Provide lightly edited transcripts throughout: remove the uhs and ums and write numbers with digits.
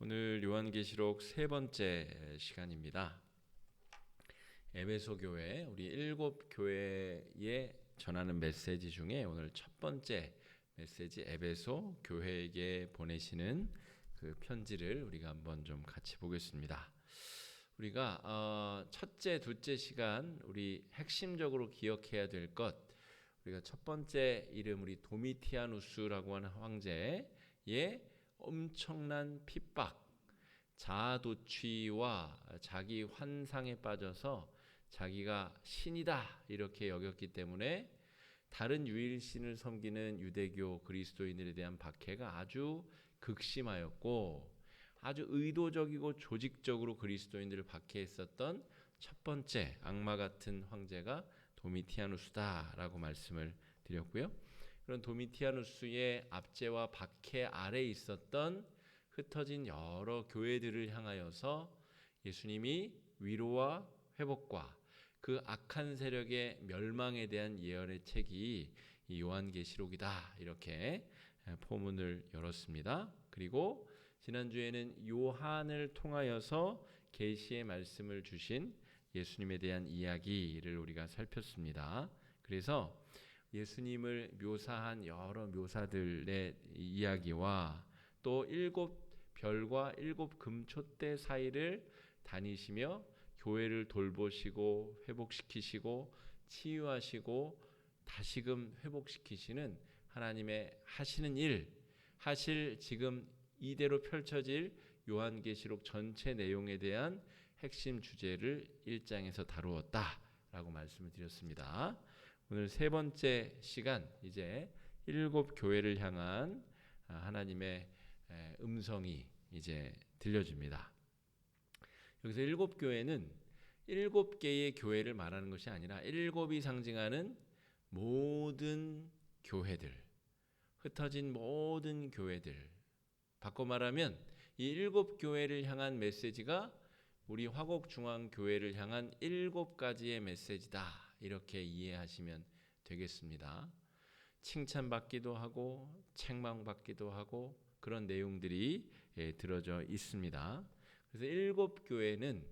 오늘 요한계시록 세 번째 시간입니다. 에베소 교회, 우리 7교회에 전하는 메시지 중에 오늘 첫 번째 메시지, 에베소 교회에게 보내시는 그 편지를 우리가 한번 좀 같이 보겠습니다. 우리가 첫째, 둘째 시간 우리 핵심적으로 기억해야 될 것, 우리가 첫 번째 이름 우리 도미티아누스라고 하는 황제의 엄청난 핍박, 자아도취와 자기 환상에 빠져서 자기가 신이다 이렇게 여겼기 때문에 다른 유일신을 섬기는 유대교 그리스도인들에 대한 박해가 아주 극심하였고, 아주 의도적이고 조직적으로 그리스도인들을 박해했었던 첫 번째 악마 같은 황제가 도미티아누스다라고 말씀을 드렸고요. 그런 도미티아누스의 압제와 박해 아래에 있었던 흩어진 여러 교회들을 향하여서 예수님이 위로와 회복과 그 악한 세력의 멸망에 대한 예언의 책이 이 요한계시록이다 이렇게 포문을 열었습니다. 그리고 지난주에는 요한을 통하여서 계시의 말씀을 주신 예수님에 대한 이야기를 우리가 살폈습니다. 그래서 예수님을 묘사한 여러 묘사들의 이야기와 또 7별과 7금초대 사이를 다니시며 교회를 돌보시고 회복시키시고 치유하시고 다시금 회복시키시는 하나님의 하시는 일, 하실 지금 이대로 펼쳐질 요한계시록 전체 내용에 대한 핵심 주제를 1장에서 다루었다라고 말씀을 드렸습니다. 오늘 세 번째 시간, 이제 7교회를 향한 하나님의 음성이 이제 들려집니다. 여기서 7교회는 7개의 교회를 말하는 것이 아니라 7이 상징하는 모든 교회들, 흩어진 모든 교회들, 바꿔 말하면 이 7교회를 향한 메시지가 우리 화곡중앙교회를 향한 7가지의 메시지다 이렇게 이해하시면 되겠습니다. 칭찬받기도 하고 책망받기도 하고 그런 내용들이 들어져 있습니다. 그래서 7교회는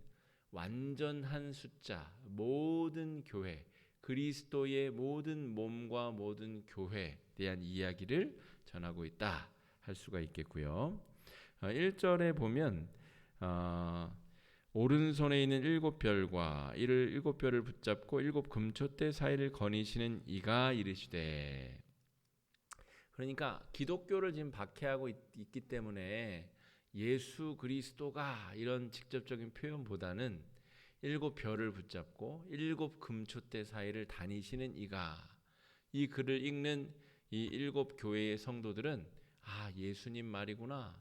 완전한 숫자, 모든 교회, 그리스도의 모든 몸과 모든 교회에 대한 이야기를 전하고 있다 할 수가 있겠고요. 1절에 보면 오른손에 있는 7별과 이를 7별을 붙잡고 7금초대 사이를 거니시는 이가 이르시되, 그러니까 기독교를 지금 박해하고 있기 때문에 예수 그리스도가 이런 직접적인 표현보다는 7별을 붙잡고 7금초대 사이를 다니시는 이가, 이 글을 읽는 이 7교회의 성도들은 예수님 말이구나,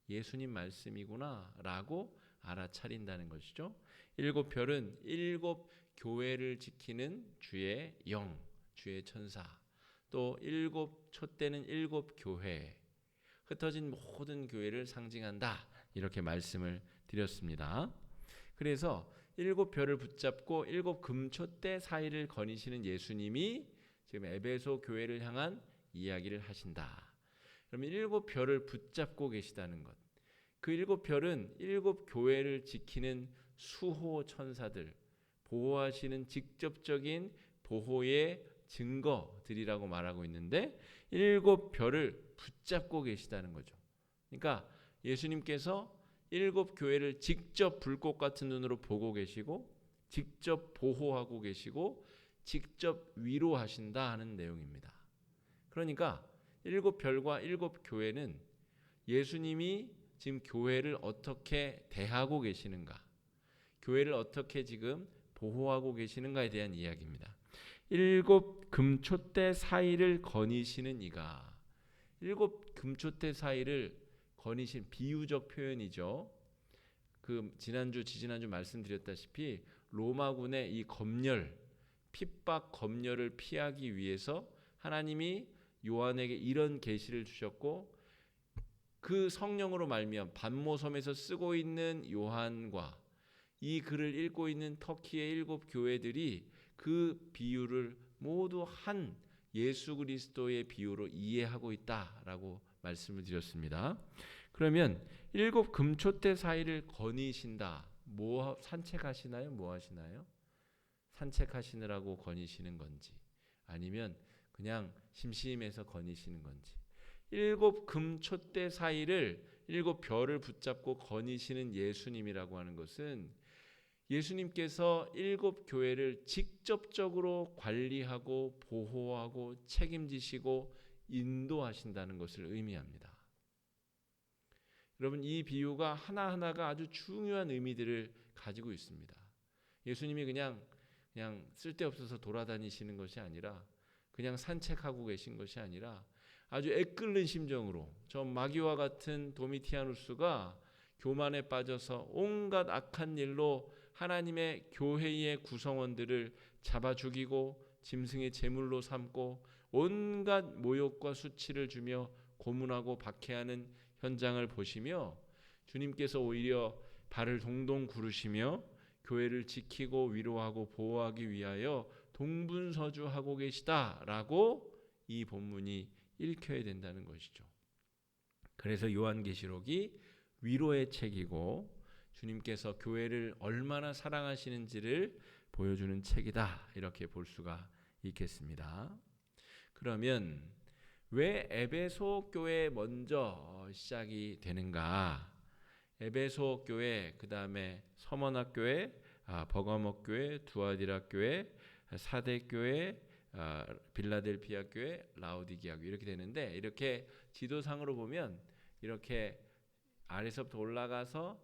예수님 말씀이구나 라고 알아차린다는 것이죠. 7별은 7교회를 지키는 주의 영, 주의 천사, 또 7촛대는 7교회, 흩어진 모든 교회를 상징한다 이렇게 말씀을 드렸습니다. 그래서 7별을 붙잡고 7금초대 사이를 거니시는 예수님이 지금 에베소 교회를 향한 이야기를 하신다. 그러면 7별을 붙잡고 계시다는 것, 그 7별은 7교회를 지키는 수호 천사들, 보호하시는 직접적인 보호의 증거들이라고 말하고 있는데 7별을 붙잡고 계시다는 거죠. 그러니까 예수님께서 7교회를 직접 불꽃 같은 눈으로 보고 계시고 직접 보호하고 계시고 직접 위로하신다 하는 내용입니다. 그러니까 7별과 7교회는 예수님이 지금 교회를 어떻게 대하고 계시는가, 교회를 어떻게 지금 보호하고 계시는가에 대한 이야기입니다. 7금초대 사이를 거니시는 이가, 7금초대 사이를 거니신 비유적 표현이죠. 그 지지난주 말씀드렸다시피 로마군의 이 검열, 핍박 검열을 피하기 위해서 하나님이 요한에게 이런 계시를 주셨고, 그 성령으로 말미암아 반모섬에서 쓰고 있는 요한과 이 글을 읽고 있는 터키의 7교회들이 그 비유를 모두 한 예수 그리스도의 비유로 이해하고 있다라고 말씀을 드렸습니다. 그러면 일곱 금초대 사이를 거니신다. 뭐 산책하시나요? 뭐 하시나요? 산책하시느라고 거니시는 건지 아니면 그냥 심심해서 거니시는 건지. 일곱 금초대 사이를 일곱 별을 붙잡고 거니시는 예수님이라고 하는 것은 예수님께서 일곱 교회를 직접적으로 관리하고 보호하고 책임지시고 인도하신다는 것을 의미합니다. 여러분, 이 비유가 하나하나가 아주 중요한 의미들을 가지고 있습니다. 예수님이 그냥 쓸데없어서 돌아다니시는 것이 아니라 그냥 산책하고 계신 것이 아니라 아주 애끓는 심정으로 저 마귀와 같은 도미티아누스가 교만에 빠져서 온갖 악한 일로 하나님의 교회의 구성원들을 잡아 죽이고 짐승의 제물로 삼고 온갖 모욕과 수치를 주며 고문하고 박해하는 현장을 보시며 주님께서 오히려 발을 동동 구르시며 교회를 지키고 위로하고 보호하기 위하여 동분서주하고 계시다라고 이 본문이 읽혀야 된다는 것이죠. 그래서 요한계시록이 위로의 책이고 주님께서 교회를 얼마나 사랑하시는지를 보여주는 책이다, 이렇게 볼 수가 있겠습니다. 그러면 왜 에베소 교회 먼저 시작이 되는가? 에베소 교회, 그 다음에 서머나 교회, 버가모 교회, 두아디라 교회, 사대 교회, 빌라델피아 교회, 라오디게아 교회 이렇게 되는데, 이렇게 지도상으로 보면 이렇게 아래서부터 올라가서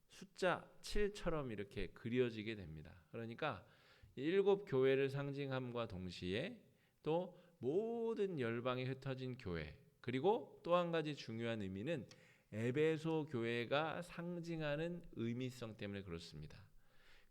숫자 7처럼 이렇게 그려지게 됩니다. 그러니까 일곱 교회를 상징함과 동시에 또 모든 열방에 흩어진 교회, 그리고 또 한 가지 중요한 의미는 에베소 교회가 상징하는 의미성 때문에 그렇습니다.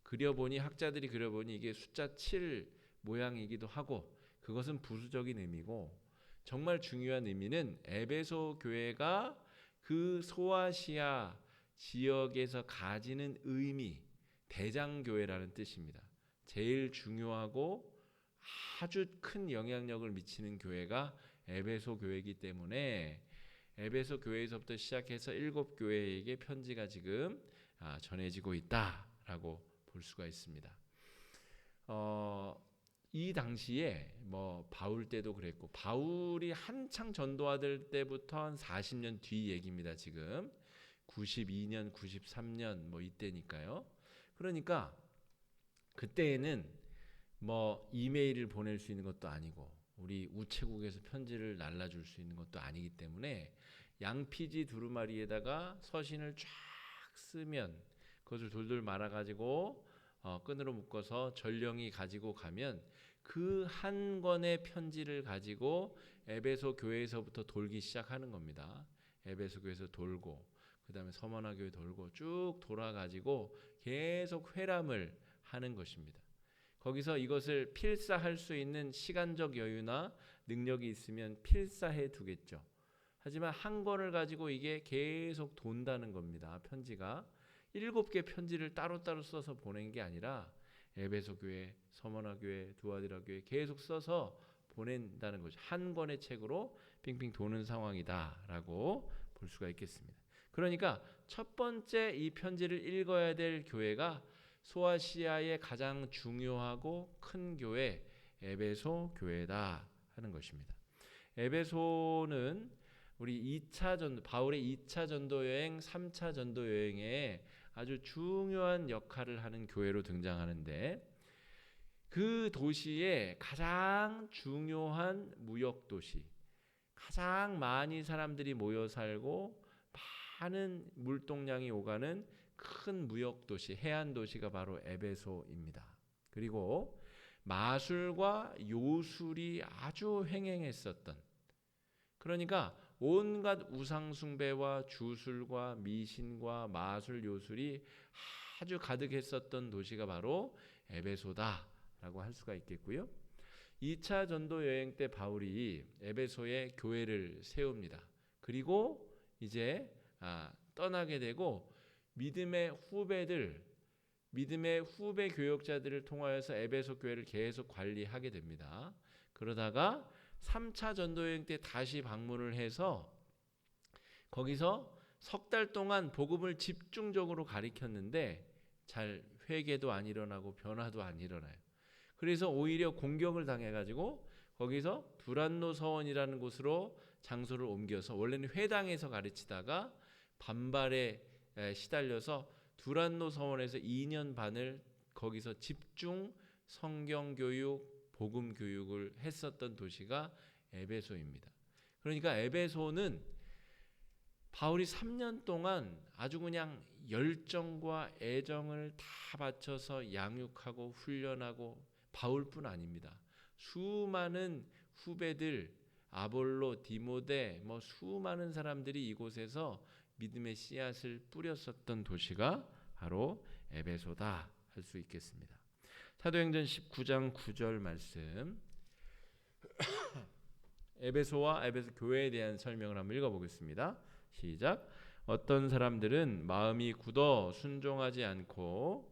학자들이 그려보니 이게 숫자 7 모양이기도 하고, 그것은 부수적인 의미고 정말 중요한 의미는 에베소 교회가 그 소아시아 지역에서 가지는 의미, 대장교회라는 뜻입니다. 제일 중요하고 아주 큰 영향력을 미치는 교회가 에베소 교회이기 때문에 에베소 교회에서부터 시작해서 일곱 교회에게 편지가 지금 전해지고 있다라고 볼 수가 있습니다. 이 당시에 바울 때도 그랬고, 바울이 한창 전도하던 때부터 한 40년 뒤 얘기입니다. 지금 92년, 93년 이때니까요. 그러니까 그때에는 이메일을 보낼 수 있는 것도 아니고 우리 우체국에서 편지를 날라줄 수 있는 것도 아니기 때문에 양피지 두루마리에다가 서신을 쫙 쓰면 그것을 돌돌 말아가지고 끈으로 묶어서 전령이 가지고 가면 그 한 권의 편지를 가지고 에베소 교회에서부터 돌기 시작하는 겁니다. 에베소 교회에서 돌고 그 다음에 서머나 교회 돌고 쭉 돌아가지고 계속 회람을 하는 것입니다. 거기서 이것을 필사할 수 있는 시간적 여유나 능력이 있으면 필사해 두겠죠. 하지만 한 권을 가지고 이게 계속 돈다는 겁니다. 편지가 7개 편지를 따로따로 써서 보낸 게 아니라 에베소 교회, 서머나 교회, 두아디라 교회 계속 써서 보낸다는 거죠. 한 권의 책으로 빙빙 도는 상황이다라고 볼 수가 있겠습니다. 그러니까 첫 번째 이 편지를 읽어야 될 교회가 소아시아의 가장 중요하고 큰 교회 에베소 교회다 하는 것입니다. 에베소는 우리 바울의 2차 전도 여행, 3차 전도 여행에 아주 중요한 역할을 하는 교회로 등장하는데, 그 도시의 가장 중요한 무역 도시, 가장 많이 사람들이 모여 살고 많은 물동량이 오가는 큰 무역 도시, 해안 도시가 바로 에베소입니다. 그리고 마술과 요술이 아주 횡행했었던, 그러니까 온갖 우상 숭배와 주술과 미신과 마술 요술이 아주 가득했었던 도시가 바로 에베소다라고 할 수가 있겠고요. 2차 전도 여행 때 바울이 에베소에 교회를 세웁니다. 그리고 이제 떠나게 되고 믿음의 후배 교역자들을 통하여서 에베소 교회를 계속 관리하게 됩니다. 그러다가 3차 전도 여행 때 다시 방문을 해서 거기서 석 달 동안 복음을 집중적으로 가리켰는데 잘 회개도 안 일어나고 변화도 안 일어나요. 그래서 오히려 공격을 당해가지고 거기서 두란노 서원이라는 곳으로 장소를 옮겨서 원래는 회당에서 가르치다가 반발에 시달려서 두란노 서원에서 2년 반을 거기서 집중 성경 교육, 복음 교육을 했었던 도시가 에베소입니다. 그러니까 에베소는 바울이 3년 동안 아주 그냥 열정과 애정을 다 바쳐서 양육하고 훈련하고 바울뿐 아닙니다. 수많은 후배들 아볼로, 디모데 수많은 사람들이 이곳에서 믿음의 씨앗을 뿌렸었던 도시가 바로 에베소다 할 수 있겠습니다. 사도행전 19장 9절 말씀 에베소와 에베소 교회에 대한 설명을 한번 읽어보겠습니다. 시작. 어떤 사람들은 마음이 굳어 순종하지 않고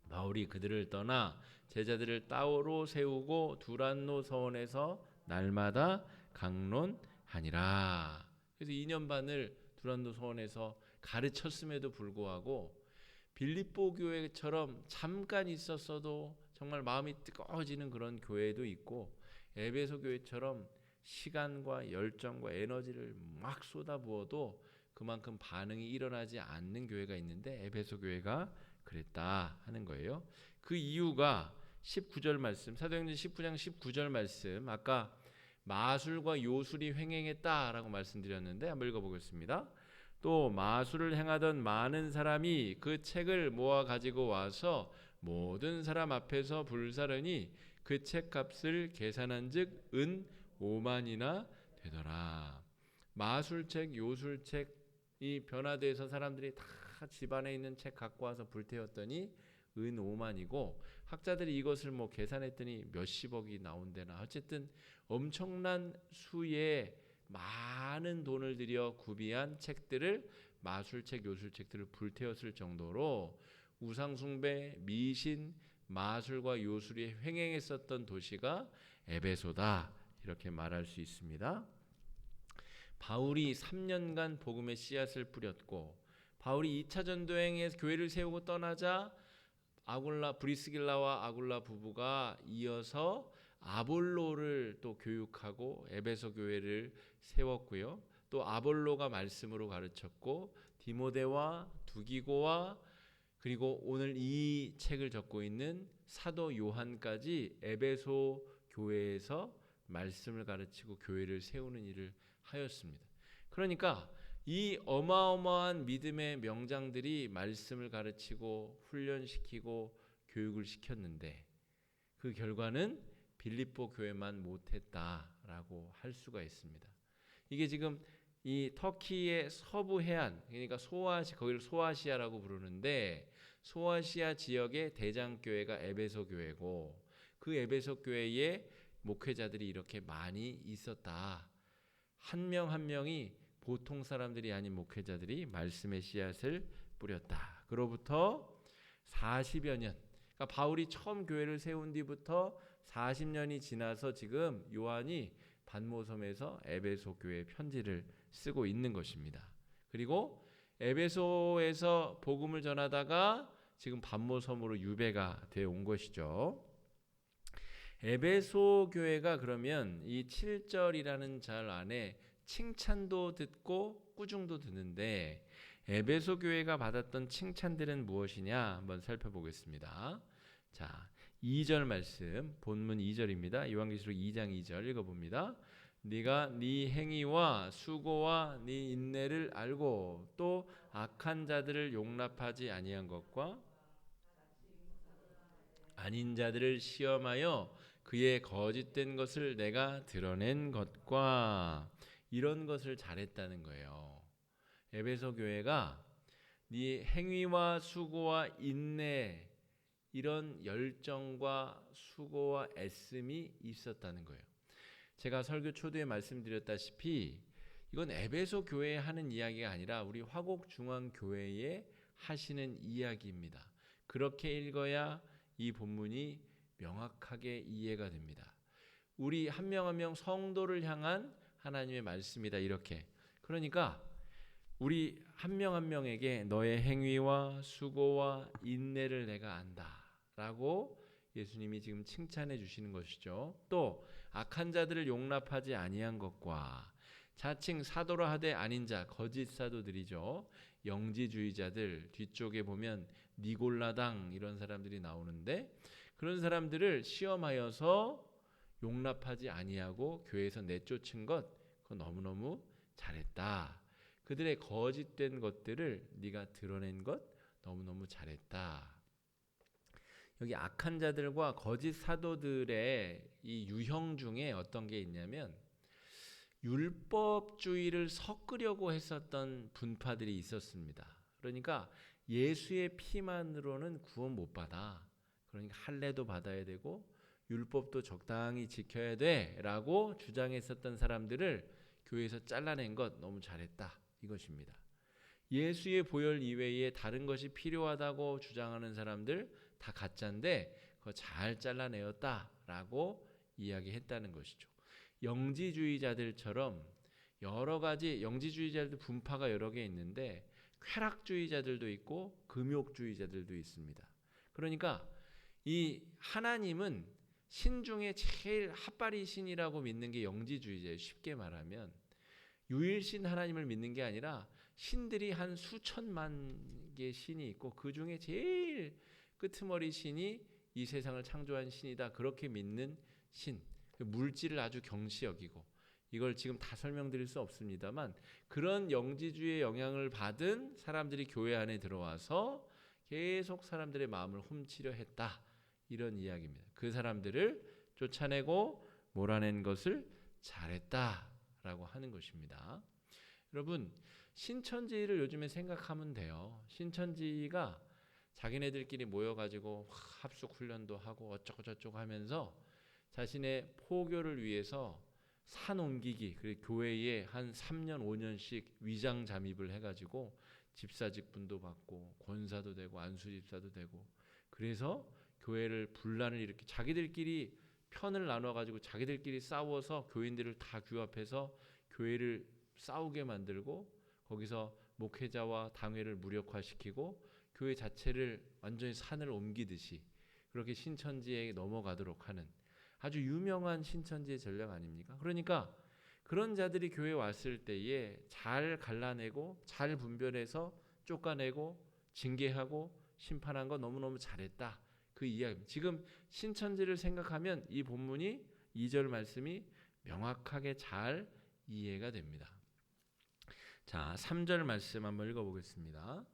바울이 그들을 떠나 제자들을 따로 세우고 두란노 서원에서 날마다 강론하니라. 그래서 2년 반을 두란노 서원에서 가르쳤음에도 불구하고 빌립보 교회처럼 잠깐 있었어도 정말 마음이 뜨거워지는 그런 교회도 있고 에베소 교회처럼 시간과 열정과 에너지를 막 쏟아부어도 그만큼 반응이 일어나지 않는 교회가 있는데 에베소 교회가 그랬다 하는 거예요. 그 이유가 19절 말씀, 사도행전 19장 19절 말씀, 아까 마술과 요술이 횡행했다라고 말씀드렸는데 한번 읽어보겠습니다. 또 마술을 행하던 많은 사람이 그 책을 모아 가지고 와서 모든 사람 앞에서 불사르니 그 책값을 계산한즉 은 5만이나 되더라. 마술책, 요술책이 변화돼서 사람들이 다 집안에 있는 책 갖고 와서 불태웠더니 은 5만이고 학자들이 이것을 계산했더니 몇십억이 나온대나 어쨌든 엄청난 수의 많은 돈을 들여 구비한 책들을 마술책, 요술책들을 불태웠을 정도로 우상숭배, 미신, 마술과 요술이 횡행했었던 도시가 에베소다 이렇게 말할 수 있습니다. 바울이 3년간 복음의 씨앗을 뿌렸고 바울이 2차 전도행에서 교회를 세우고 떠나자 브리스길라와 아굴라 부부가 이어서 아볼로를 또 교육하고 에베소 교회를 세웠고요. 또 아볼로가 말씀으로 가르쳤고 디모데와 두기고와 그리고 오늘 이 책을 적고 있는 사도 요한까지 에베소 교회에서 말씀을 가르치고 교회를 세우는 일을 하였습니다. 그러니까 이 어마어마한 믿음의 명장들이 말씀을 가르치고 훈련시키고 교육을 시켰는데 그 결과는 빌립보 교회만 못했다라고 할 수가 있습니다. 이게 지금 이 터키의 서부 해안, 그러니까 거기를 소아시아라고 부르는데 소아시아 지역의 대장교회가 에베소 교회고 그 에베소 교회에 목회자들이 이렇게 많이 있었다. 한 명 한 명이 보통 사람들이 아닌 목회자들이 말씀의 씨앗을 뿌렸다. 그로부터 40여 년, 그러니까 바울이 처음 교회를 세운 뒤부터 40년이 지나서 지금 요한이 반모섬에서 에베소 교회 편지를 쓰고 있는 것입니다. 그리고 에베소에서 복음을 전하다가 지금 반모섬으로 유배가 되어 온 것이죠. 에베소 교회가 그러면 이 7절이라는 절 안에 칭찬도 듣고 꾸중도 듣는데 에베소 교회가 받았던 칭찬들은 무엇이냐 한번 살펴보겠습니다. 자, 2절 말씀, 본문 2절입니다. 요한계시록 2장 2절 읽어봅니다. 네가 네 행위와 수고와 네 인내를 알고 또 악한 자들을 용납하지 아니한 것과 아닌 자들을 시험하여 그의 거짓된 것을 내가 드러낸 것과 이런 것을 잘했다는 거예요. 에베소 교회가 네 행위와 수고와 인내 이런 열정과 수고와 애씀이 있었다는 거예요. 제가 설교 초두에 말씀드렸다시피 이건 에베소 교회에 하는 이야기가 아니라 우리 화곡중앙교회에 하시는 이야기입니다. 그렇게 읽어야 이 본문이 명확하게 이해가 됩니다. 우리 한 명 한 명 성도를 향한 하나님의 말씀이다 이렇게. 그러니까 우리 한 명 한 명에게 너의 행위와 수고와 인내를 내가 안다라고 예수님이 지금 칭찬해 주시는 것이죠. 또 악한 자들을 용납하지 아니한 것과 자칭 사도라 하되 아닌 자 거짓 사도들이죠. 영지주의자들 뒤쪽에 보면 니골라당 이런 사람들이 나오는데 그런 사람들을 시험하여서 용납하지 아니하고 교회에서 내쫓은 것 그거 너무너무 잘했다. 그들의 거짓된 것들을 네가 드러낸 것 너무너무 잘했다. 여기 악한 자들과 거짓 사도들의 이 유형 중에 어떤 게 있냐면 율법주의를 섞으려고 했었던 분파들이 있었습니다. 그러니까 예수의 피만으로는 구원 못 받아. 그러니까 할례도 받아야 되고 율법도 적당히 지켜야 돼라고 주장했었던 사람들을 교회에서 잘라낸 것 너무 잘했다 이것입니다. 예수의 보혈 이외에 다른 것이 필요하다고 주장하는 사람들 다 가짜인데 그거 잘 잘라내었다라고 이야기했다는 것이죠. 영지주의자들처럼 여러 가지 영지주의자들도 분파가 여러 개 있는데 쾌락주의자들도 있고 금욕주의자들도 있습니다. 그러니까 이 하나님은 신 중에 제일 핫바리 신이라고 믿는 게 영지주의자예요. 쉽게 말하면 유일신 하나님을 믿는 게 아니라 신들이 한 수천만 개의 신이 있고 그 중에 제일 끄트머리 신이 이 세상을 창조한 신이다. 그렇게 믿는 신. 물질을 아주 경시 여기고 이걸 지금 다 설명드릴 수 없습니다만 그런 영지주의의 영향을 받은 사람들이 교회 안에 들어와서 계속 사람들의 마음을 훔치려 했다. 이런 이야기입니다. 그 사람들을 쫓아내고 몰아낸 것을 잘했다라고 하는 것입니다. 여러분 신천지를 요즘에 생각하면 돼요. 신천지가 자기네들끼리 모여가지고 합숙 훈련도 하고 어쩌고 저쩌고 하면서 자신의 포교를 위해서 산 옮기기 그리고 교회에 한 3년 5년씩 위장 잠입을 해가지고 집사직분도 받고 권사도 되고 안수집사도 되고 그래서 교회를 분란을 일으키 자기들끼리 편을 나눠가지고 자기들끼리 싸워서 교인들을 다 규합해서 교회를 싸우게 만들고 거기서 목회자와 당회를 무력화시키고 교회 자체를 완전히 산을 옮기듯이 그렇게 신천지에 넘어가도록 하는 아주 유명한 신천지의 전략 아닙니까? 그러니까 그런 자들이 교회에 왔을 때에 잘 갈라내고 잘 분별해서 쫓아내고 징계하고 심판한 거 너무너무 잘했다. 그 이야기. 지금 신천지를 생각하면 이 본문이 2절 말씀이 명확하게 잘 이해가 됩니다. 자, 3절 말씀 한번 읽어보겠습니다.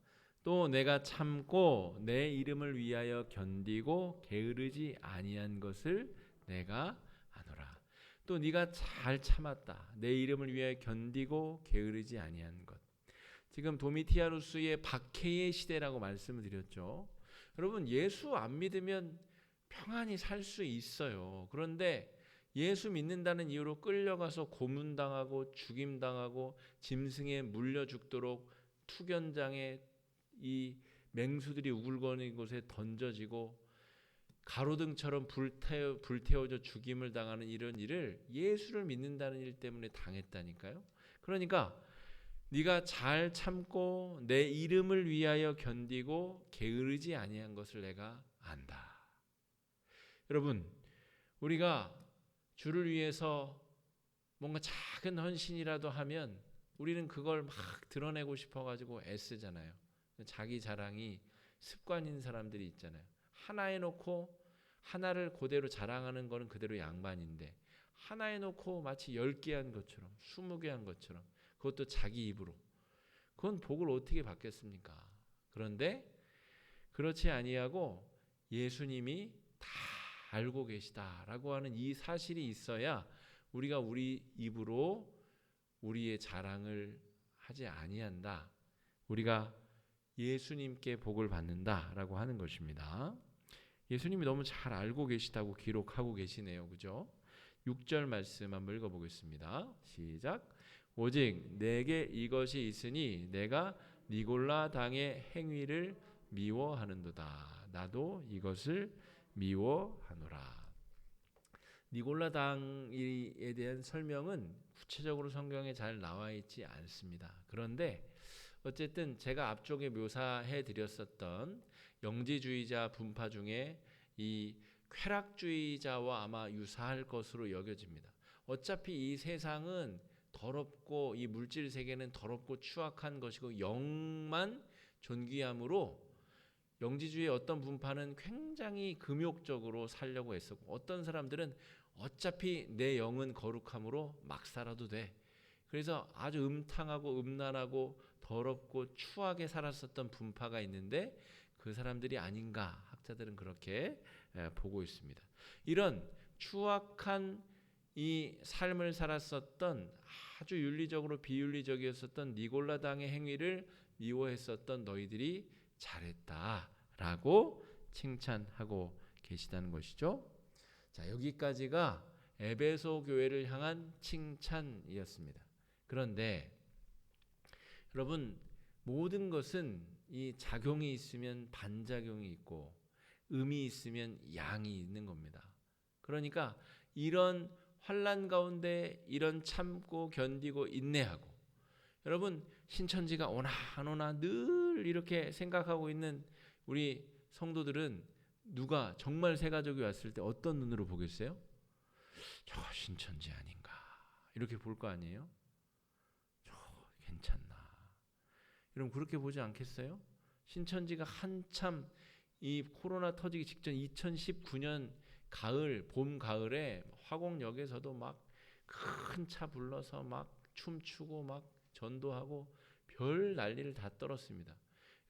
또 내가 참고 내 이름을 위하여 견디고 게으르지 아니한 것을 내가 아노라. 또 네가 잘 참았다. 내 이름을 위하여 견디고 게으르지 아니한 것. 지금 도미티아누스의 박해의 시대라고 말씀을 드렸죠. 여러분 예수 안 믿으면 평안히 살 수 있어요. 그런데 예수 믿는다는 이유로 끌려가서 고문당하고 죽임당하고 짐승에 물려 죽도록 투견장에 이 맹수들이 우글거리는 곳에 던져지고 가로등처럼 불태워져 죽임을 당하는 이런 일을 예수를 믿는다는 일 때문에 당했다니까요. 그러니까 네가 잘 참고 내 이름을 위하여 견디고 게으르지 아니한 것을 내가 안다. 여러분 우리가 주를 위해서 뭔가 작은 헌신이라도 하면 우리는 그걸 막 드러내고 싶어가지고 애쓰잖아요. 자기 자랑이 습관인 사람들이 있잖아요. 하나 해놓고 하나를 그대로 자랑하는 거는 그대로 양반인데 하나 해놓고 마치 10개 한 것처럼 20개 한 것처럼 그것도 자기 입으로 그건 복을 어떻게 받겠습니까? 그런데 그렇지 아니하고 예수님이 다 알고 계시다라고 하는 이 사실이 있어야 우리가 우리 입으로 우리의 자랑을 하지 아니한다. 우리가 예수님께 복을 받는다라고 하는 것입니다. 예수님이 너무 잘 알고 계시다고 기록하고 계시네요. 그죠? 6절 말씀 한번 읽어보겠습니다. 시작. 오직 내게 이것이 있으니 내가 니골라 당의 행위를 미워하는도다. 나도 이것을 미워하노라. 니골라 당에 대한 설명은 구체적으로 성경에 잘 나와 있지 않습니다. 그런데 어쨌든 제가 앞쪽에 묘사해 드렸었던 영지주의자 분파 중에 이 쾌락주의자와 아마 유사할 것으로 여겨집니다. 어차피 이 세상은 더럽고 이 물질 세계는 더럽고 추악한 것이고 영만 존귀함으로 영지주의의 어떤 분파는 굉장히 금욕적으로 살려고 했었고 어떤 사람들은 어차피 내 영은 거룩함으로 막 살아도 돼. 그래서 아주 음탕하고 음란하고 더럽고 추하게 살았었던 분파가 있는데 그 사람들이 아닌가 학자들은 그렇게 보고 있습니다. 이런 추악한 이 삶을 살았었던 아주 윤리적으로 비윤리적이었었던 니골라당의 행위를 미워했었던 너희들이 잘했다라고 칭찬하고 계시다는 것이죠. 자, 여기까지가 에베소 교회를 향한 칭찬이었습니다. 그런데 여러분 모든 것은 이 작용이 있으면 반작용이 있고 음이 있으면 양이 있는 겁니다. 그러니까 이런 환난 가운데 이런 참고 견디고 인내하고 여러분 신천지가 오나 안 오나 늘 이렇게 생각하고 있는 우리 성도들은 누가 정말 새가족이 왔을 때 어떤 눈으로 보겠어요? 저 신천지 아닌가 이렇게 볼 거 아니에요? 저 괜찮나? 여러분 그렇게 보지 않겠어요? 신천지가 한참 이 코로나 터지기 직전 2019년 가을 봄 가을에 화곡역에서도 막 큰 차 불러서 막 춤추고 막 전도하고 별 난리를 다 떨었습니다.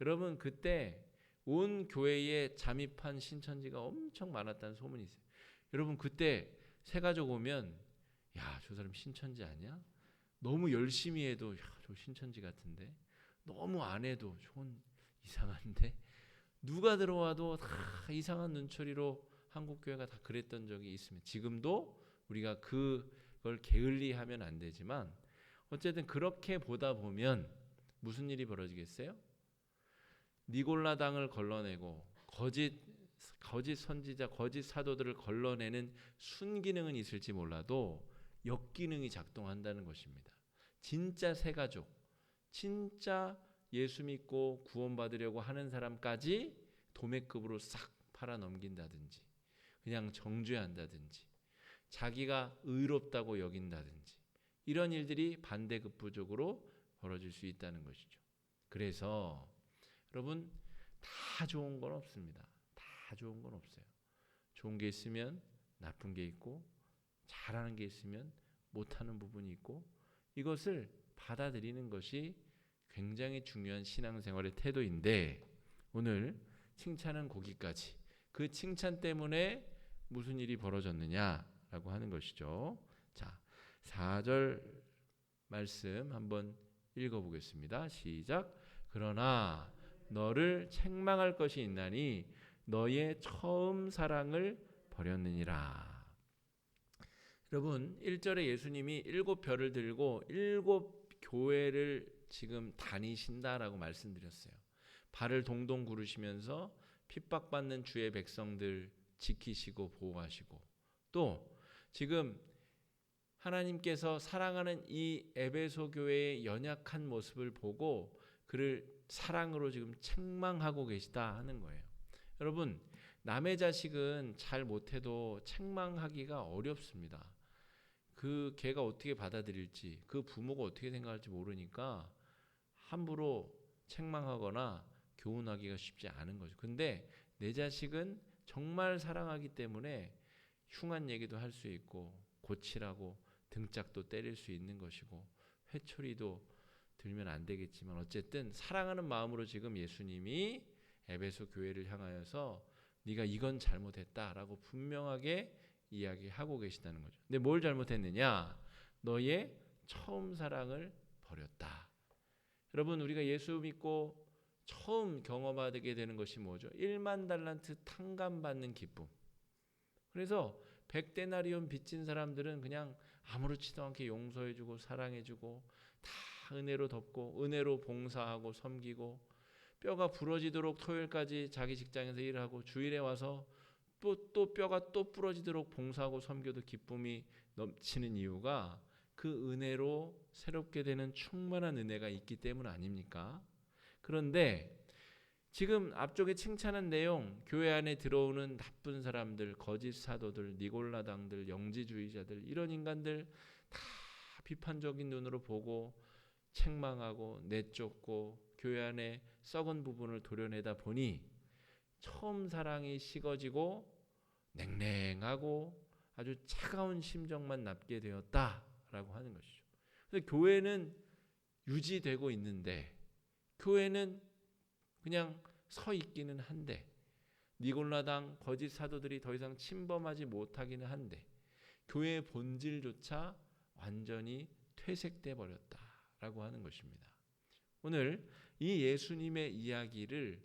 여러분 그때 온 교회에 잠입한 신천지가 엄청 많았다는 소문이 있어요. 여러분 그때 새가족 오면 야, 저 사람 신천지 아니야? 너무 열심히 해도 야, 저 신천지 같은데 너무 안 해도 저건 이상한데 누가 들어와도 다 이상한 눈초리로 한국교회가 다 그랬던 적이 있습니다. 지금도 우리가 그걸 게을리하면 안 되지만 어쨌든 그렇게 보다 보면 무슨 일이 벌어지겠어요? 니골라당을 걸러내고 거짓 선지자, 거짓 사도들을 걸러내는 순기능은 있을지 몰라도 역기능이 작동한다는 것입니다. 진짜 새가족, 진짜 예수 믿고 구원받으려고 하는 사람까지 도매급으로 싹 팔아넘긴다든지 그냥 정죄한다든지 자기가 의롭다고 여긴다든지 이런 일들이 반대급부적으로 벌어질 수 있다는 것이죠. 그래서 여러분 다 좋은 건 없습니다. 다 좋은 건 없어요. 좋은 게 있으면 나쁜 게 있고 잘하는 게 있으면 못하는 부분이 있고 이것을 받아들이는 것이 굉장히 중요한 신앙생활의 태도인데 오늘 칭찬은 거기까지. 그 칭찬 때문에 무슨 일이 벌어졌느냐라고 하는 것이죠. 자, 4절 말씀 한번 읽어보겠습니다. 시작. 그러나 너를 책망할 것이 있나니 너의 처음 사랑을 버렸느니라. 여러분 1절에 예수님이 7별을 들고 7교회를 지금 다니신다라고 말씀드렸어요. 발을 동동 구르시면서 핍박받는 주의 백성들 지키시고 보호하시고 또 지금 하나님께서 사랑하는 이 에베소 교회의 연약한 모습을 보고 그를 사랑으로 지금 책망하고 계시다 하는 거예요. 여러분 남의 자식은 잘 못해도 책망하기가 어렵습니다. 그 걔가 어떻게 받아들일지 그 부모가 어떻게 생각할지 모르니까 함부로 책망하거나 교훈하기가 쉽지 않은 거죠. 근데 내 자식은 정말 사랑하기 때문에 흉한 얘기도 할 수 있고 고치라고 등짝도 때릴 수 있는 것이고 회초리도 들면 안 되겠지만 어쨌든 사랑하는 마음으로 지금 예수님이 에베소 교회를 향하여서 네가 이건 잘못했다라고 분명하게 이야기하고 계시다는 거죠. 근데 뭘 잘못했느냐? 너의 처음 사랑을 버렸다. 여러분 우리가 예수 믿고 처음 경험하게 되는 것이 뭐죠? 1만 달란트 탕감받는 기쁨. 그래서 100데나리온 빚진 사람들은 그냥 아무렇지도 않게 용서해주고 사랑해주고 다 은혜로 덮고 은혜로 봉사하고 섬기고 뼈가 부러지도록 토요일까지 자기 직장에서 일하고 주일에 와서 또 뼈가 또 부러지도록 봉사하고 섬겨도 기쁨이 넘치는 이유가 그 그 은혜로 새롭게 되는 충만한 은혜가 있기 때문 아닙니까? 그런데 지금 앞쪽에 칭찬한 내용, 교회 안에 들어오는 나쁜 사람들, 거짓 사도들, 니골라당들, 영지주의자들, 이런 인간들 다 비판적인 눈으로 보고 책망하고 내쫓고 교회 안에 썩은 부분을 도려내다 보니 처음 사랑이 식어지고 냉랭하고 아주 차가운 심정만 남게 되었다라고 하는 것이죠. 그래서 교회는 유지되고 있는데, 교회는 그냥 서 있기는 한데, 니골라당 거짓 사도들이 더 이상 침범하지 못하기는 한데, 교회의 본질조차 완전히 퇴색돼 버렸다라고 하는 것입니다. 오늘 이 예수님의 이야기를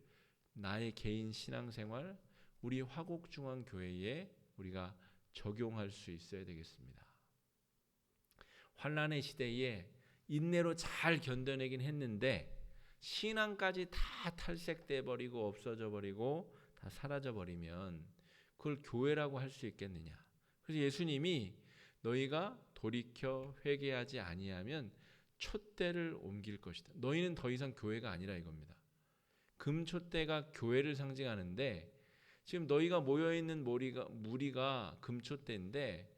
나의 개인 신앙생활, 우리 화곡중앙교회에 우리가 적용할 수 있어야 되겠습니다. 환난의 시대에 인내로 잘 견뎌내긴 했는데 신앙까지 다 탈색돼 버리고 없어져 버리고 다 사라져 버리면 그걸 교회라고 할 수 있겠느냐? 그래서 예수님이 너희가 돌이켜 회개하지 아니하면 촛대를 옮길 것이다. 너희는 더 이상 교회가 아니라 이겁니다. 금촛대가 교회를 상징하는데 지금 너희가 모여있는 무리가 금촛대인데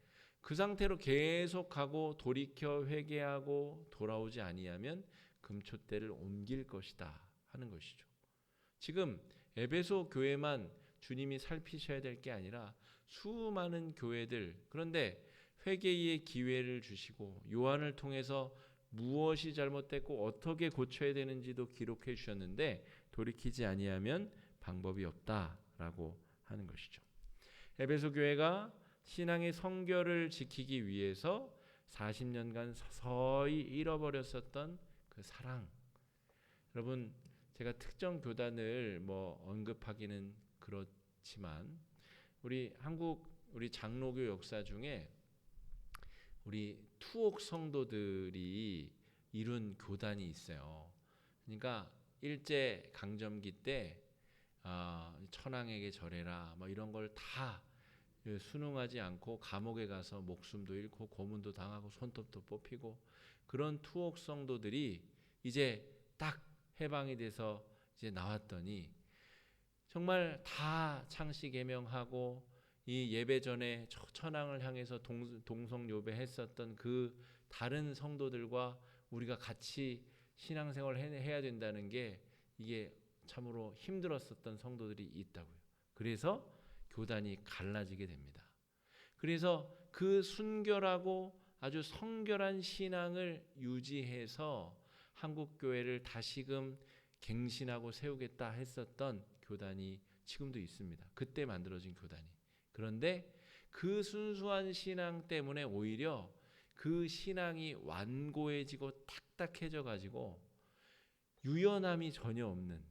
그 상태로 계속 가고 돌이켜 회개하고 돌아오지 아니하면 금촛대를 옮길 것이다 하는 것이죠. 지금 에베소 교회만 주님이 살피셔야 될 게 아니라 수많은 교회들, 그런데 회개의 기회를 주시고 요한을 통해서 무엇이 잘못됐고 어떻게 고쳐야 되는지도 기록해 주셨는데 돌이키지 아니하면 방법이 없다라고 하는 것이죠. 에베소 교회가 신앙의 성결을 지키기 위해서 40년간 서서히 잃어버렸었던 그 사랑. 여러분, 제가 특정 교단을 언급하기는 그렇지만 우리 장로교 역사 중에 우리 투옥 성도들이 이룬 교단이 있어요. 그러니까 일제 강점기 때 천황에게 절해라 이런 걸 다 순응하지 않고 감옥에 가서 목숨도 잃고 고문도 당하고 손톱도 뽑히고 그런 투옥 성도들이 이제 딱 해방이 돼서 이제 나왔더니 정말 다 창씨 계명하고 이 예배 전에 천황을 향해서 동성요배했었던 그 다른 성도들과 우리가 같이 신앙생활을 해야 된다는 게 이게 참으로 힘들었었던 성도들이 있다고요. 그래서 교단이 갈라지게 됩니다. 그래서 그 순결하고 아주 성결한 신앙을 유지해서 한국교회를 다시금 갱신하고 세우겠다 했었던 교단이 지금도 있습니다. 그때 만들어진 교단이. 그런데 그 순수한 신앙 때문에 오히려 그 신앙이 완고해지고 딱딱해져 가지고 유연함이 전혀 없는,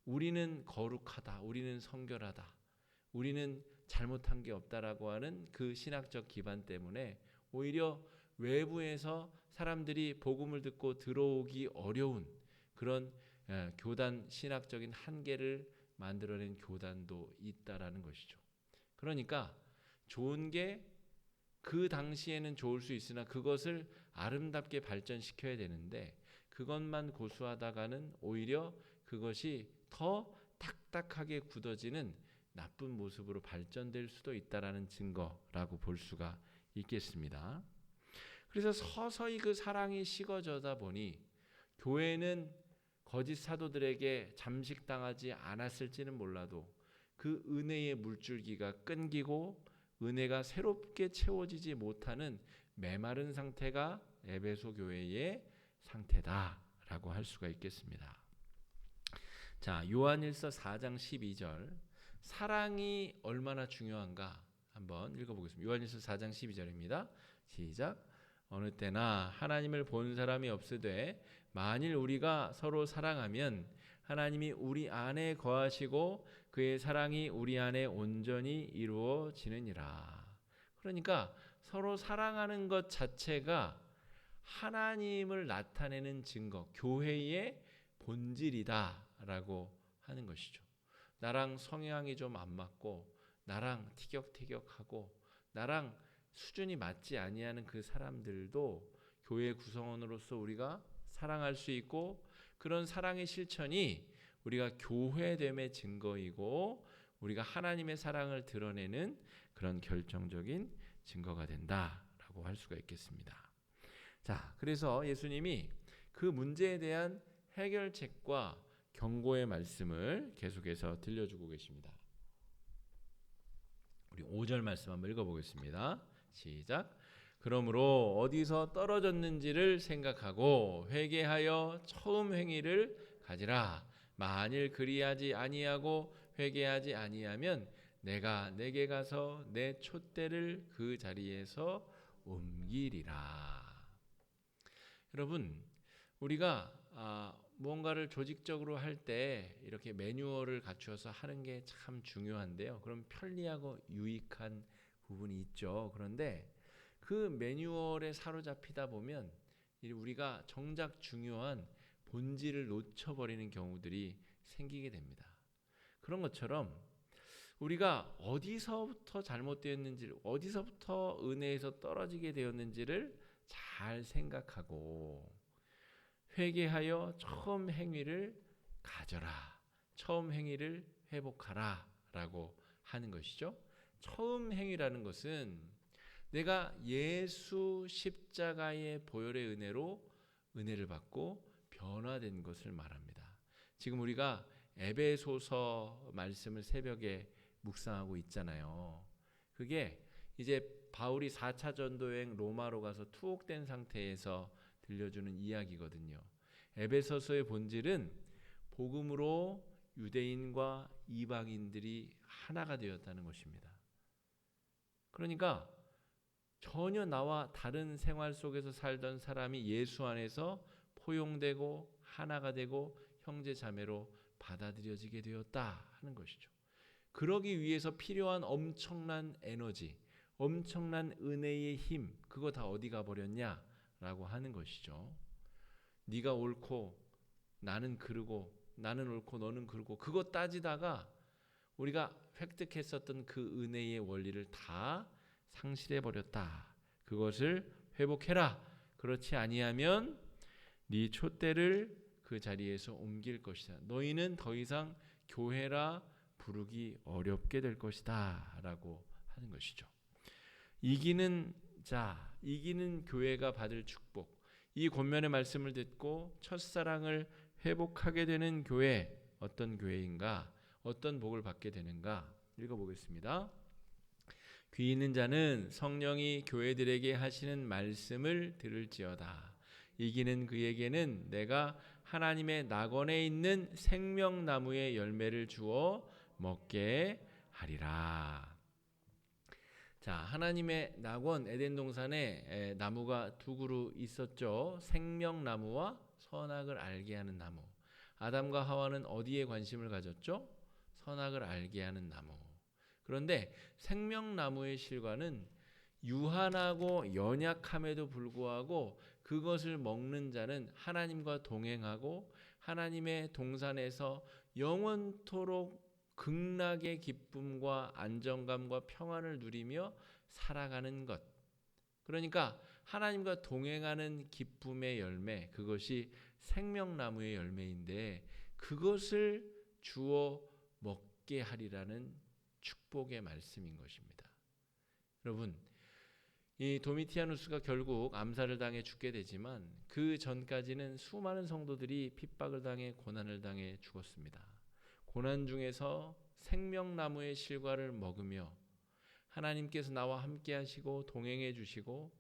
우리는 거룩하다, 우리는 성결하다, 우리는 잘못한 게 없다라고 하는 그 신학적 기반 때문에 오히려 외부에서 사람들이 복음을 듣고 들어오기 어려운 그런 교단 신학적인 한계를 만들어낸 교단도 있다라는 것이죠. 그러니까 좋은 게 그 당시에는 좋을 수 있으나 그것을 아름답게 발전시켜야 되는데 그것만 고수하다가는 오히려 그것이 더 딱딱하게 굳어지는 나쁜 모습으로 발전될 수도 있다라는 증거라고 볼 수가 있겠습니다. 그래서 서서히 그 사랑이 식어져다 보니 교회는 거짓 사도들에게 잠식당하지 않았을지는 몰라도 그 은혜의 물줄기가 끊기고 은혜가 새롭게 채워지지 못하는 메마른 상태가 에베소 교회의 상태다라고 할 수가 있겠습니다. 자, 요한일서 4장 12절, 사랑이 얼마나 중요한가 한번 읽어보겠습니다. 요한일서 4장 12절입니다. 시작. 어느 때나 하나님을 본 사람이 없으되 만일 우리가 서로 사랑하면 하나님이 우리 안에 거하시고 그의 사랑이 우리 안에 온전히 이루어지느니라. 그러니까 서로 사랑하는 것 자체가 하나님을 나타내는 증거, 교회의 본질이다라고 하는 것이죠. 나랑 성향이 좀 안 맞고 나랑 티격태격하고 나랑 수준이 맞지 아니하는 그 사람들도 교회 구성원으로서 우리가 사랑할 수 있고 그런 사랑의 실천이 우리가 교회됨의 증거이고 우리가 하나님의 사랑을 드러내는 그런 결정적인 증거가 된다라고 할 수가 있겠습니다. 자, 그래서 예수님이 그 문제에 대한 해결책과 경고의 말씀을 계속해서 들려주고 계십니다. 우리 5절 말씀 한번 읽어보겠습니다. 시작. 그러므로 어디서 떨어졌는지를 생각하고 회개하여 처음 행위를 가지라. 만일 그리하지 아니하고 회개하지 아니하면 내가 내게 가서 내 촛대를 그 자리에서 옮기리라. 여러분, 우리가 무언가를 조직적으로 할 때 이렇게 매뉴얼을 갖추어서 하는 게 참 중요한데요. 그럼 편리하고 유익한 부분이 있죠. 그런데 그 매뉴얼에 사로잡히다 보면 우리가 정작 중요한 본질을 놓쳐버리는 경우들이 생기게 됩니다. 그런 것처럼 우리가 어디서부터 잘못되었는지를, 어디서부터 은혜에서 떨어지게 되었는지를 잘 생각하고 회개하여 처음 행위를 가져라. 처음 행위를 회복하라 라고 하는 것이죠. 처음 행위라는 것은 내가 예수 십자가의 보혈의 은혜로 은혜를 받고 변화된 것을 말합니다. 지금 우리가 에베소서 말씀을 새벽에 묵상하고 있잖아요. 그게 이제 바울이 4차 전도여행 로마로 가서 투옥된 상태에서 들려주는 이야기거든요. 에베소서의 본질은 복음으로 유대인과 이방인들이 하나가 되었다는 것입니다. 그러니까 전혀 나와 다른 생활 속에서 살던 사람이 예수 안에서 포용되고 하나가 되고 형제 자매로 받아들여지게 되었다 하는 것이죠. 그러기 위해서 필요한 엄청난 에너지, 엄청난 은혜의 힘, 그거 다 어디 가버렸냐라고 하는 것이죠. 네가 옳고 나는 그르고 나는 옳고 너는 그르고 그거 따지다가 우리가 획득했었던 그 은혜의 원리를 다 상실해버렸다. 그것을 회복해라. 그렇지 아니하면 네 촛대를 그 자리에서 옮길 것이다. 너희는 더 이상 교회라 부르기 어렵게 될 것이다 라고 하는 것이죠. 이기는 자, 이기는 교회가 받을 축복, 이 권면의 말씀을 듣고 첫사랑을 회복하게 되는 교회, 어떤 교회인가, 어떤 복을 받게 되는가 읽어보겠습니다. 귀 있는 자는 성령이 교회들에게 하시는 말씀을 들을지어다. 이기는 그에게는 내가 하나님의 낙원에 있는 생명나무의 열매를 주어 먹게 하리라. 자, 하나님의 낙원 에덴 동산에 나무가 두 그루 있었죠. 생명나무와 선악을 알게 하는 나무. 아담과 하와는 어디에 관심을 가졌죠? 선악을 알게 하는 나무. 그런데 생명나무의 실과는 유한하고 연약함에도 불구하고 그것을 먹는 자는 하나님과 동행하고 하나님의 동산에서 영원토록 극락의 기쁨과 안정감과 평안을 누리며 살아가는 것. 그러니까 하나님과 동행하는 기쁨의 열매, 그것이 생명나무의 열매인데 그것을 주어 먹게 하리라는 축복의 말씀인 것입니다. 여러분, 이 도미티아누스가 결국 암살을 당해 죽게 되지만 그 전까지는 수많은 성도들이 핍박을 당해 고난을 당해 죽었습니다. 고난 중에서 생명나무의 실과를 먹으며 하나님께서 나와 함께 하시고 동행해 주시고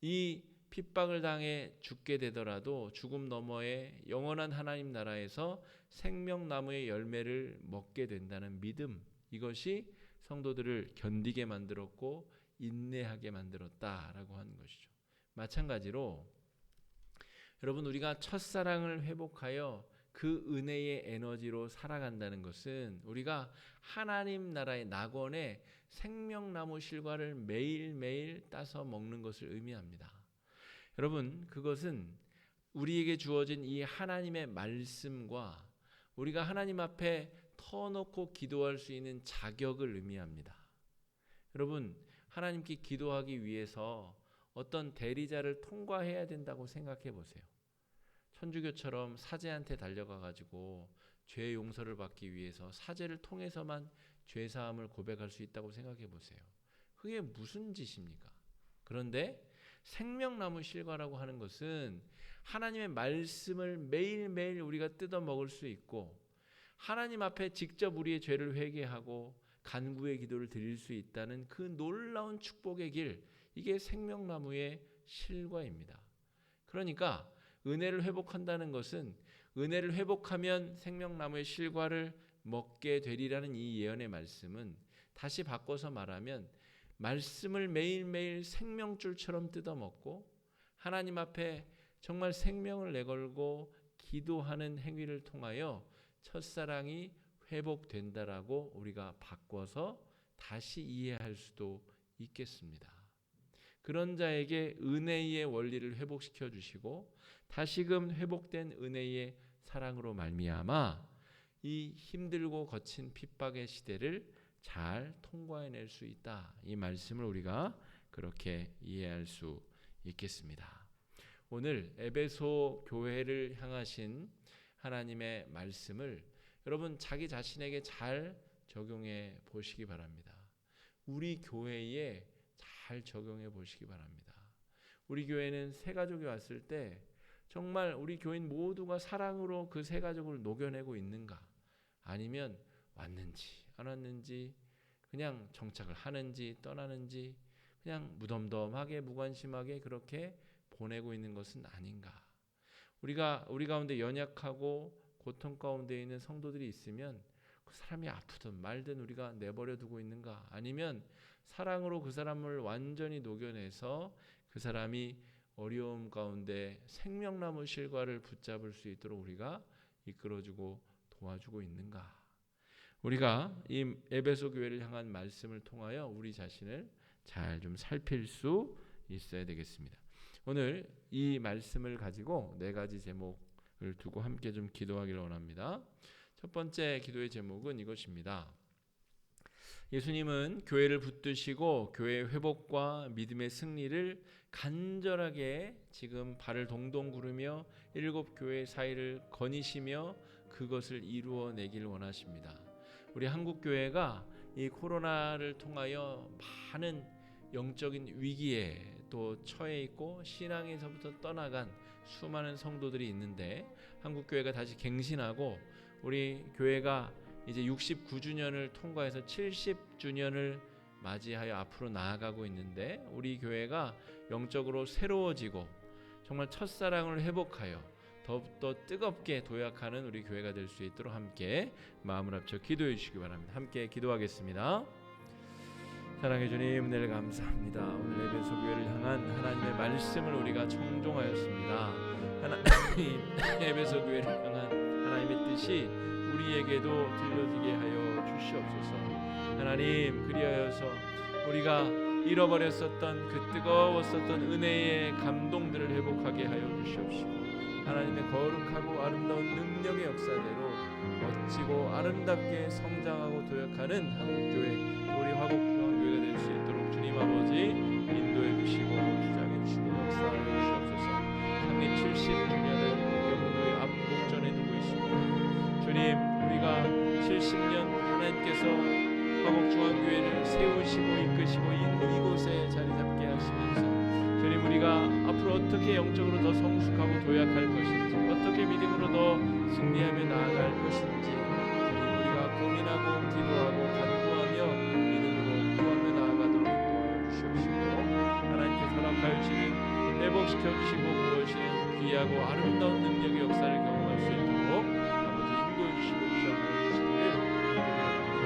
이 핍박을 당해 죽게 되더라도 죽음 너머에 영원한 하나님 나라에서 생명나무의 열매를 먹게 된다는 믿음, 이것이 성도들을 견디게 만들었고 인내하게 만들었다라고 하는 것이죠. 마찬가지로 여러분, 우리가 첫사랑을 회복하여 그 은혜의 에너지로 살아간다는 것은 우리가 하나님 나라의 낙원의 생명나무 실과를 매일매일 따서 먹는 것을 의미합니다. 여러분, 그것은 우리에게 주어진 이 하나님의 말씀과 우리가 하나님 앞에 터놓고 기도할 수 있는 자격을 의미합니다. 여러분, 하나님께 기도하기 위해서 어떤 대리자를 통과해야 된다고 생각해 보세요. 천주교처럼 사제한테 달려가 가지고 죄 용서를 받기 위해서 사제를 통해서만 죄 사함을 고백할 수 있다고 생각해 보세요. 그게 무슨 짓입니까? 그런데 생명나무 실과라고 하는 것은 하나님의 말씀을 매일매일 우리가 뜯어 먹을 수 있고 하나님 앞에 직접 우리의 죄를 회개하고 간구의 기도를 드릴 수 있다는 그 놀라운 축복의 길, 이게 생명나무의 실과입니다. 그러니까 은혜를 회복한다는 것은 은혜를 회복하면 생명나무의 실과를 먹게 되리라는 이 예언의 말씀은 다시 바꿔서 말하면 말씀을 매일매일 생명줄처럼 뜯어먹고 하나님 앞에 정말 생명을 내걸고 기도하는 행위를 통하여 첫사랑이 회복된다라고 우리가 바꿔서 다시 이해할 수도 있겠습니다. 그런 자에게 은혜의 원리를 회복시켜 주시고 다시금 회복된 은혜의 사랑으로 말미암아 이 힘들고 거친 핍박의 시대를 잘 통과해낼 수 있다. 이 말씀을 우리가 그렇게 이해할 수 있겠습니다. 오늘 에베소 교회를 향하신 하나님의 말씀을 여러분 자기 자신에게 잘 적용해 보시기 바랍니다. 우리 교회에 잘 적용해 보시기 바랍니다. 우리 교회는 새 가족이 왔을 때 정말 우리 교인 모두가 사랑으로 그 새 가족을 녹여내고 있는가? 아니면 왔는지 안 왔는지 그냥 정착을 하는지 떠나는지 그냥 무덤덤하게 무관심하게 그렇게 보내고 있는 것은 아닌가? 우리 가운데 연약하고 고통 가운데 있는 성도들이 있으면 그 사람이 아프든 말든 우리가 내버려 두고 있는가? 아니면 사랑으로 그 사람을 완전히 녹여내서 그 사람이 어려움 가운데 생명나무 실과를 붙잡을 수 있도록 우리가 이끌어주고 도와주고 있는가? 우리가 이 에베소 교회를 향한 말씀을 통하여 우리 자신을 잘 좀 살필 수 있어야 되겠습니다. 오늘 이 말씀을 가지고 4가지 제목을 두고 함께 좀 기도하기를 원합니다. 첫 번째 기도의 제목은 이것입니다. 예수님은 교회를 붙드시고 교회의 회복과 믿음의 승리를 간절하게 지금 발을 동동 구르며 7교회 사이를 거니시며 그것을 이루어내길 원하십니다. 우리 한국교회가 이 코로나를 통하여 많은 영적인 위기에 또 처해 있고 신앙에서부터 떠나간 수많은 성도들이 있는데 한국교회가 다시 갱신하고 우리 교회가 이제 69주년을 통과해서 70주년을 맞이하여 앞으로 나아가고 있는데 우리 교회가 영적으로 새로워지고 정말 첫사랑을 회복하여 더욱더 뜨겁게 도약하는 우리 교회가 될 수 있도록 함께 마음을 합쳐 기도해 주시기 바랍니다. 함께 기도하겠습니다. 사랑해 주님, 은혜를 감사합니다. 오늘 에베소 교회를 향한 하나님의 말씀을 우리가 청종하였습니다. 하나님 에베소 교회를 향한 하나님의 뜻이 우리에게도 들려지게 하여 주시옵소서. 하나님, 그리하여서 우리가 잃어버렸었던 그 뜨거웠었던 은혜의 감동들을 회복하게 하여 주시옵시고 하나님의 거룩하고 아름다운 능력의 역사대로 멋지고 아름답게 성장하고 도약하는 한국교회, 우리 화곡중앙교회가 될 수 있도록 주님 아버지 인도해 주시고 주장해 주시고 역사하여 주시옵소서. 창립 70주년을 영도의 앞목전에 두고 있습니다. 주님, 우리가 70년 하나님께서 화곡중앙교회를 세우시고 이끄시고 이곳에 자리 잡게 하시면서 주님, 우리가 앞으로 어떻게 영적으로 더 성숙하고 도약할 것인지, 어떻게 믿음으로 더 승리하며 나아갈 것인지 주님, 우리가 고민하고 기도하고 간구하며 믿음으로 구하며 나아가도록 인도하여 주시옵시고 하나님께서 허락하여 주시는 회복시켜 주시고 부어주시는 귀하고 아름다운 능력의 역사를 경험할 수 있도록 아버지 인도해 주시고 주장하여 주시기를 기도합니다.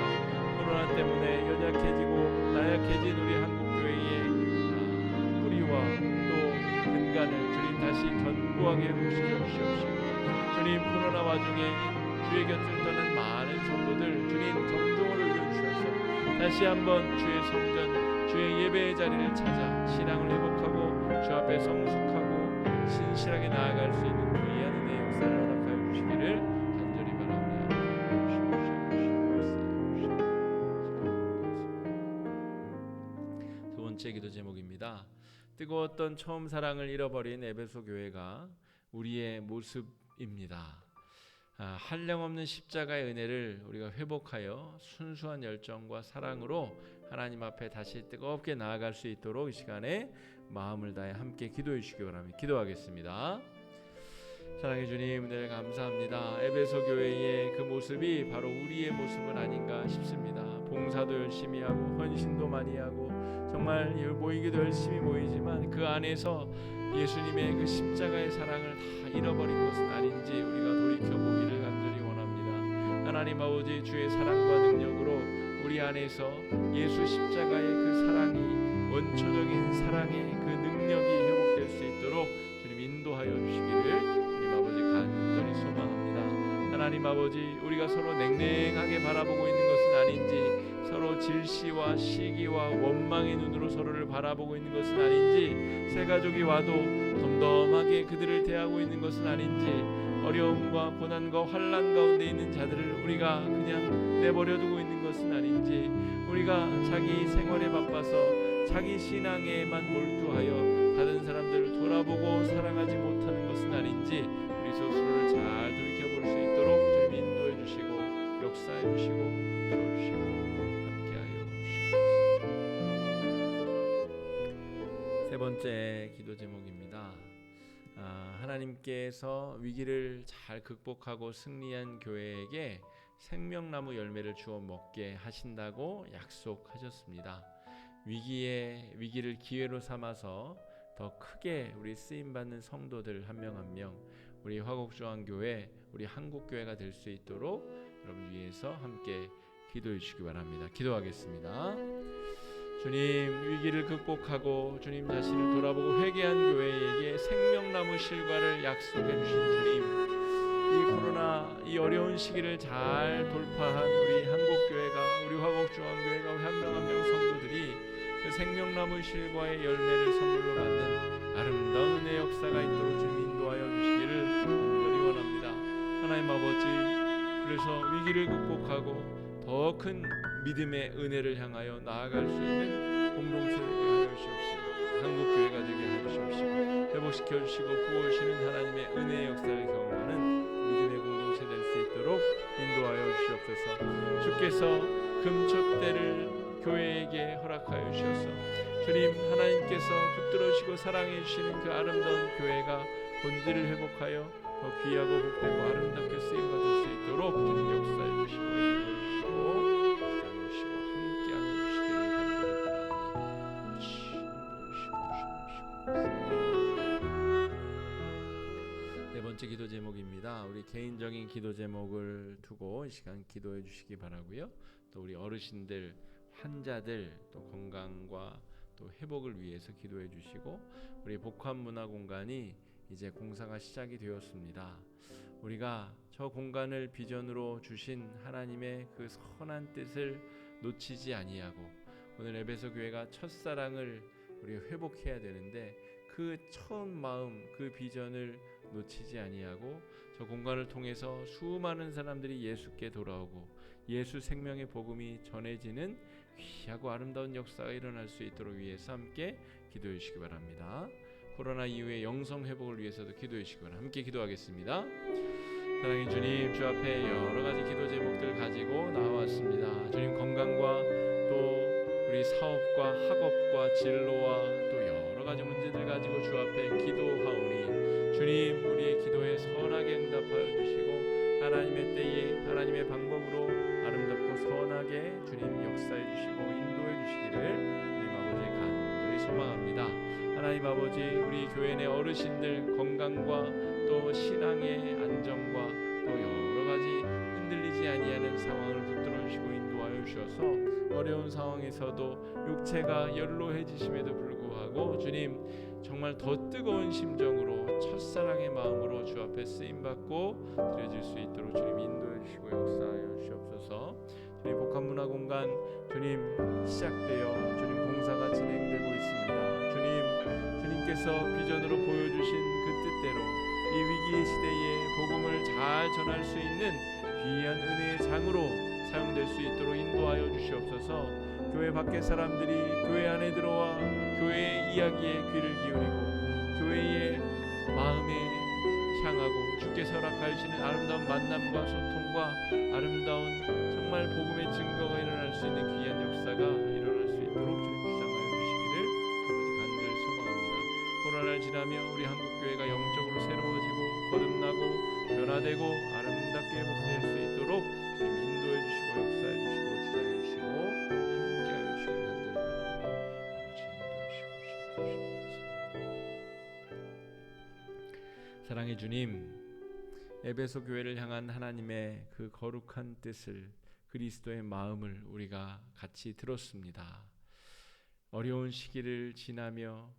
코로나 때문에 연약해지고 나약해진 우리 한국교회의 또 근간을 주님 다시 견고하게 회복시켜 주시옵시고 주님, 코로나 와중에 주의 곁을 떠난 많은 성도들 주님 정중을 올려주셔서 다시 한번 주의 성전 주의 예배의 자리를 찾아 신앙을 회복하고 주 앞에 성숙하고 신실하게 나아갈 수 있는 귀한 은혜의 역사를 허락하여 주시기를 간절히 바라옵니다. 두 번째 기도 제목입니다. 뜨거웠던 처음 사랑을 잃어버린 에베소 교회가 우리의 모습입니다. 한량없는 십자가의 은혜를 우리가 회복하여 순수한 열정과 사랑으로 하나님 앞에 다시 뜨겁게 나아갈 수 있도록 이 시간에 마음을 다해 함께 기도해 주시기 바랍니다. 기도하겠습니다. 사랑해 주님, 은혜를 감사합니다. 에베소 교회의 그 모습이 바로 우리의 모습은 아닌가 싶습니다. 봉사도 열심히 하고 헌신도 많이 하고 정말 모이기도 열심히 모이지만 그 안에서 예수님의 그 십자가의 사랑을 다 잃어버린 것은 아닌지 우리가 돌이켜보기를 간절히 원합니다. 하나님 아버지, 주의 사랑과 능력으로 우리 안에서 예수 십자가의 그 사랑이, 원초적인 사랑의 그 능력이 회복될 수 있도록 주님 인도하여 주시기를 주님 아버지 간절히 소망합니다. 하나님 아버지, 우리가 서로 냉랭하게 바라보고 있는 것은 아닌지, 서로 질시와 시기와 원망의 눈으로 서로를 바라보고 있는 것은 아닌지, 새 가족이 와도 덤덤하게 그들을 대하고 있는 것은 아닌지, 어려움과 고난과 환난 가운데 있는 자들을 우리가 그냥 내버려두고 있는 것은 아닌지, 우리가 자기 생활에 바빠서 자기 신앙에만 몰두하여 다른 사람들을 돌아보고 사랑하지 못하는 것은 아닌지 우리 스스로를 잘 돌이켜볼 수 있도록 주님 인도해 주시고 역사해 주시고 들어주시고 함께하여 주시옵소서. 세 번째 기도 제목입니다. 하나님께서 위기를 잘 극복하고 승리한 교회에게 생명나무 열매를 주어 먹게 하신다고 약속하셨습니다. 위기를 기회로 삼아서 더 크게 우리 쓰임받는 성도들 한 명 한 명, 우리 화곡중앙교회, 우리 한국교회가 될 수 있도록 여러분 위해서 함께 기도해 주시기 바랍니다. 기도하겠습니다. 주님, 위기를 극복하고 주님 자신을 돌아보고 회개한 교회에게 생명나무 실과를 약속해 주신 주님, 이 코로나 이 어려운 시기를 잘 돌파한 우리 한국교회가, 우리 화곡중앙교회가 한 명 한 명 성도들이 그 생명나무 실과의 열매를 선물로 받는 아름다운 은혜의 역사가 있도록 주님 인도하여 주시기를 간절히 원합니다. 하나님 아버지, 그래서 위기를 극복하고 더 큰 믿음의 은혜를 향하여 나아갈 수 있는 공동체 되게 하여 주시옵시고, 한국교회가 되게 하여 주시옵시고, 회복시켜 주시고 부어주시는 하나님의 은혜의 역사를 경험하는 믿음의 공동체 될 수 있도록 인도하여 주시옵소서. 주께서 금촛대를 교회에게 허락하여 주셔서 주님, 하나님께서 붙들어주시고 사랑해 주시는 그 아름다운 교회가 본질을 회복하여 더 귀하고 복되고 아름답게 쓰임받을 수 있도록 주님 역사해 주시고 인도해 주시고 사랑해 주시고 함께하여 주시기를 간절히 바랍니다. 네 번째 기도 제목입니다. 우리 개인적인 기도 제목을 두고 이 시간 기도해 주시기 바라고요. 또 우리 어르신들, 환자들 또 건강과 또 회복을 위해서 기도해 주시고, 우리 복합문화공간이 이제 공사가 시작이 되었습니다. 우리가 저 공간을 비전으로 주신 하나님의 그 선한 뜻을 놓치지 아니하고, 오늘 에베소 교회가 첫사랑을 우리가 회복해야 되는데 그 처음 마음, 그 비전을 놓치지 아니하고 저 공간을 통해서 수많은 사람들이 예수께 돌아오고 예수 생명의 복음이 전해지는 귀하고 아름다운 역사가 일어날 수 있도록 위해서 함께 기도해 주시기 바랍니다. 코로나 이후의 영성 회복을 위해서도 기도해 주시기 바랍니다. 함께 기도하겠습니다. 사랑의 주님, 주 앞에 여러 가지 기도 제목들 가지고 나왔습니다. 주님, 건강과 또 우리 사업과 학업과 진로와 또 여러 가지 문제들 가지고 주 앞에 기도하오니 주님, 우리의 기도에 선하게 응답하여 주시고 하나님의 때에 하나님의 방법으로 아름답고 선하게 주님 역사해 주시고 인도해 주시기를 주님 아버지 간절히 소망합니다. 하나님 아버지, 우리 교회 내 어르신들 건강과 또 신앙의 안정과 또 여러 가지 흔들리지 아니하는 상황을 붙들어 주시고 인도하여 주셔서 어려운 상황에서도 육체가 연로해지심에도 불구하고 주님 정말 더 뜨거운 심정으로 첫사랑의 마음으로 주 앞에 쓰임받고 드려질 수 있도록 주님 인도해 주시고 역사하여 주시옵소서. 주님, 복합문화공간 주님 시작되어 주님 공사가 진행되고 있습니다. 주님께서 비전으로 보여주신 그 뜻대로 이 위기의 시대에 복음을 잘 전할 수 있는 귀한 은혜의 장으로 사용될 수 있도록 인도하여 주시옵소서. 교회 밖의 사람들이 교회 안에 들어와 교회의 이야기에 귀를 기울이고 교회의 마음에 향하고 주께서 허락하시는 아름다운 만남과 소통과 아름다운 정말 복음의 증거가 일어날 수 있는 귀한 역사가 일어날 수 있도록 주님 주장하여 주시기를 아버지 간절히 소망합니다. 코로나를 지나며 우리 한국교회가 영적으로 새로워지고 거듭나고 변화되고 아름답게 회복될 수 있도록 주님 인도해 주시고 역사해 주시고 주장해 주시고 함께하여 주시길 간절히 바랍니다. 아버지 인도해 주시고 사랑의 주님, 에베소 교회를 향한 하나님의 그 거룩한 뜻을, 그리스도의 마음을 우리가 같이 들었습니다. 어려운 시기를 지나며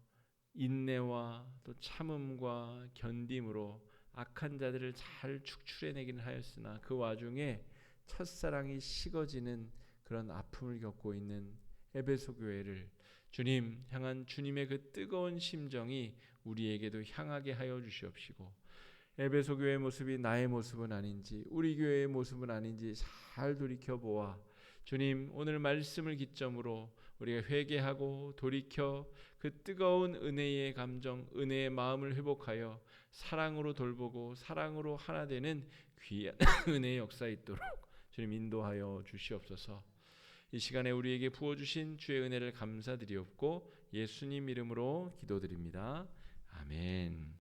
인내와 또 참음과 견딤으로 악한 자들을 잘 축출해내기는 하였으나 그 와중에 첫사랑이 식어지는 그런 아픔을 겪고 있는 에베소 교회를 주님 향한 주님의 그 뜨거운 심정이 우리에게도 향하게 하여 주시옵시고, 에베소 교회의 모습이 나의 모습은 아닌지 우리 교회의 모습은 아닌지 잘 돌이켜보아 주님 오늘 말씀을 기점으로 우리가 회개하고 돌이켜 그 뜨거운 은혜의 감정, 은혜의 마음을 회복하여 사랑으로 돌보고 사랑으로 하나 되는 귀한 은혜의 역사 있도록 주님 인도하여 주시옵소서. 이 시간에 우리에게 부어주신 주의 은혜를 감사드리옵고 예수님 이름으로 기도드립니다. 아멘.